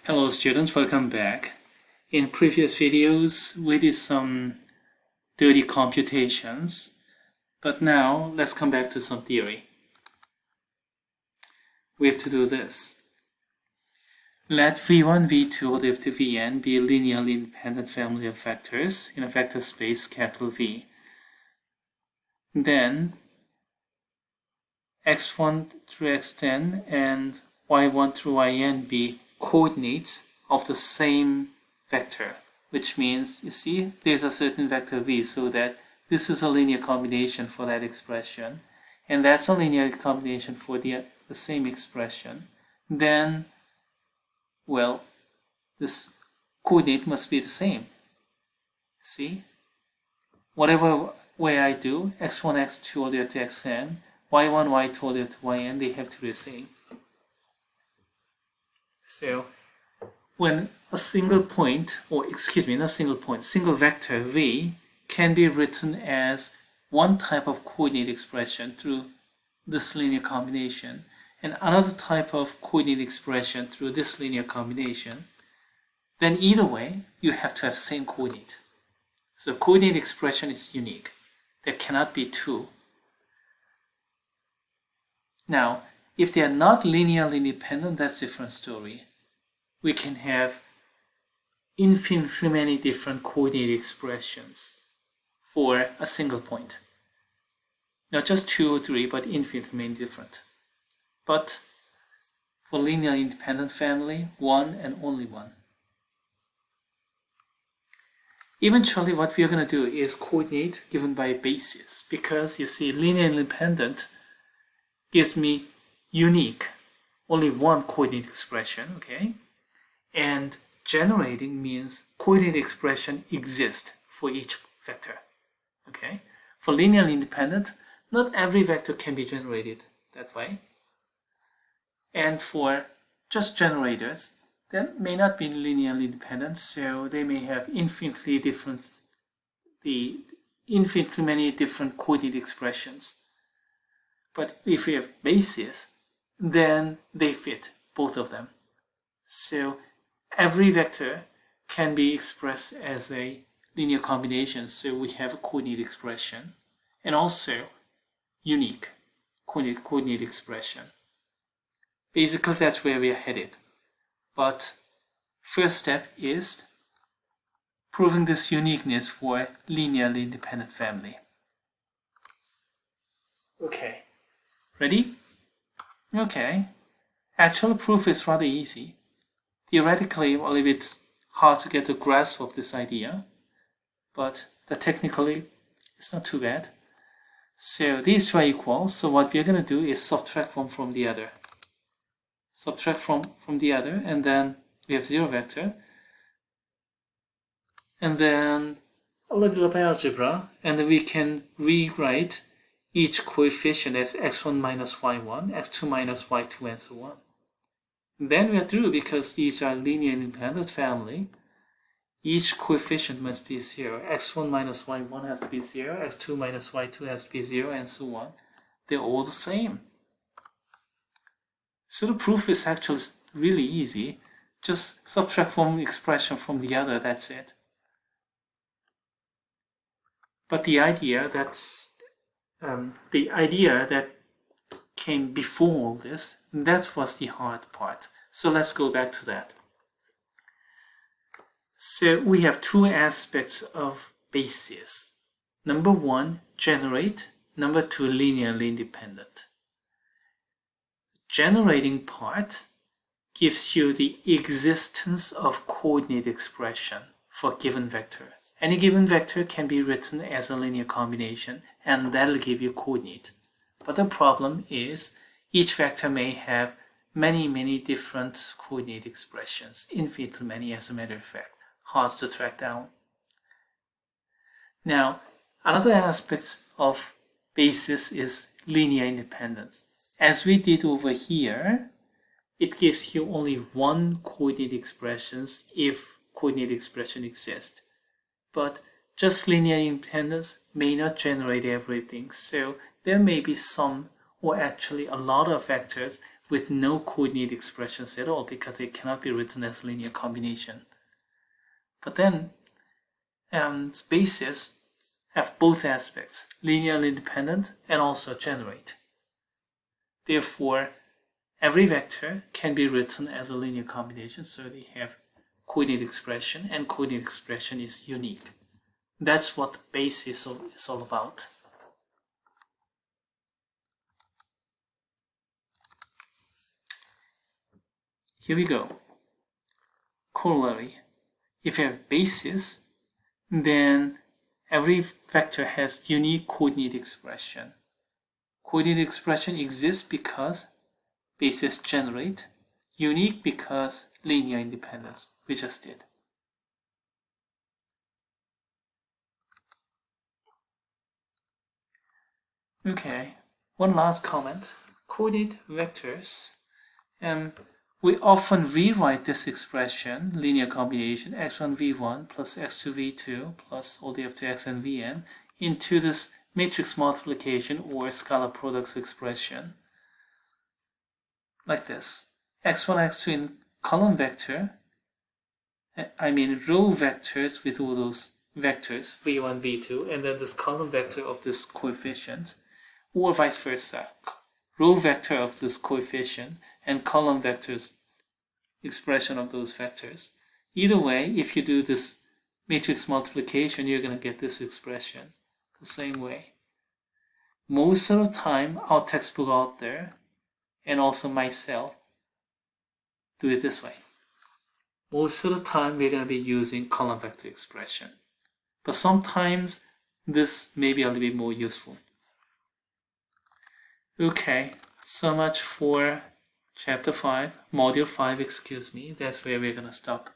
Hello students, welcome back. In previous videos, we did some dirty computations, but now let's come back to some theory. We have to do this. Let V1, V2, all the way up to Vn be a linearly independent family of vectors in a vector space capital V. Then x1 through xn and y1 through yn be coordinates of the same vector, which means, you see, there's a certain vector v, so that this is a linear combination for that expression, and that's a linear combination for the same expression. Then, well, this coordinate must be the same. See? Whatever way I do, x1, x2, all the way to xn, y1, y2, all the way to yn, they have to be the same. So when a single point, or excuse me, not single point, single vector v can be written as one type of coordinate expression through this linear combination and another type of coordinate expression through this linear combination, then either way you have to have the same coordinate. So coordinate expression is unique. There cannot be two. Now, if they are not linearly independent, that's a different story. We can have infinitely many different coordinate expressions for a single point. Not just 2 or 3, but infinitely many different. But for linearly independent family, one and only one. Eventually, what we are going to do is coordinate given by a basis, because you see, linear independent gives me unique, only one coordinate expression, okay? And generating means coordinate expression exists for each vector, okay? For linearly independent, not every vector can be generated that way. And for just generators, they may not be linearly independent, so they may have infinitely many different coordinate expressions. But if we have bases, then they fit, both of them. So every vector can be expressed as a linear combination, so we have a coordinate expression, and also unique coordinate expression. Basically, that's where we are headed. But first step is proving this uniqueness for linearly independent family. Okay. Ready? Okay. Actual proof is rather easy. Theoretically, a little bit hard to get a grasp of this idea, but technically it's not too bad. So these two are equal, so what we're going to do is subtract one from the other. Subtract from the other, and then we have 0 vector. And then a little bit of algebra, and then we can rewrite each coefficient as x1 minus y1, x2 minus y2, and so on. Then we are through, because these are linear independent family. Each coefficient must be 0. x1 minus y1 has to be 0, x2 minus y2 has to be 0, and so on. They're all the same. So the proof is actually really easy. Just subtract one expression from the other, that's it. But the idea that came before all this, that was the hard part. So let's go back to that. So we have two aspects of basis. Number 1, generate. Number 2, linearly independent. Generating part gives you the existence of coordinate expression for a given vector. Any given vector can be written as a linear combination, and that'll give you coordinate. But the problem is each vector may have many different coordinate expressions, infinitely many as a matter of fact, hard to track down. Now, another aspect of basis is linear independence. As we did over here, it gives you only one coordinate expressions if coordinate expression exists. But just linear independence may not generate everything, so there may be some, or actually a lot of vectors with no coordinate expressions at all because it cannot be written as linear combination. But then bases have both aspects, linearly independent and also generate. Therefore, every vector can be written as a linear combination, so they have coordinate expression, and coordinate expression is unique. That's what base is all about. Here we go. Corollary. If you have bases, then every vector has unique coordinate expression. Coordinate expression exists because bases generate, unique because linear independence. We just did. Okay, one last comment. Coordinate vectors. We often rewrite this expression, linear combination, x1 v1 plus x2 v2 plus all the way up to xn vn, into this matrix multiplication or scalar products expression. Like this. x1, x2 in column vector, I mean row vectors with all those vectors, v1, v2, and then this column vector of this coefficient, or vice versa. Row vector of this coefficient and column vectors expression of those vectors. Either way, if you do this matrix multiplication, you're going to get this expression the same way. Most of the time, our textbook out there, and also myself, do it this way. Most of the time, we're going to be using column vector expression. But sometimes, this may be a little bit more useful. Okay, so much for chapter 5, module 5, excuse me. That's where we're going to stop.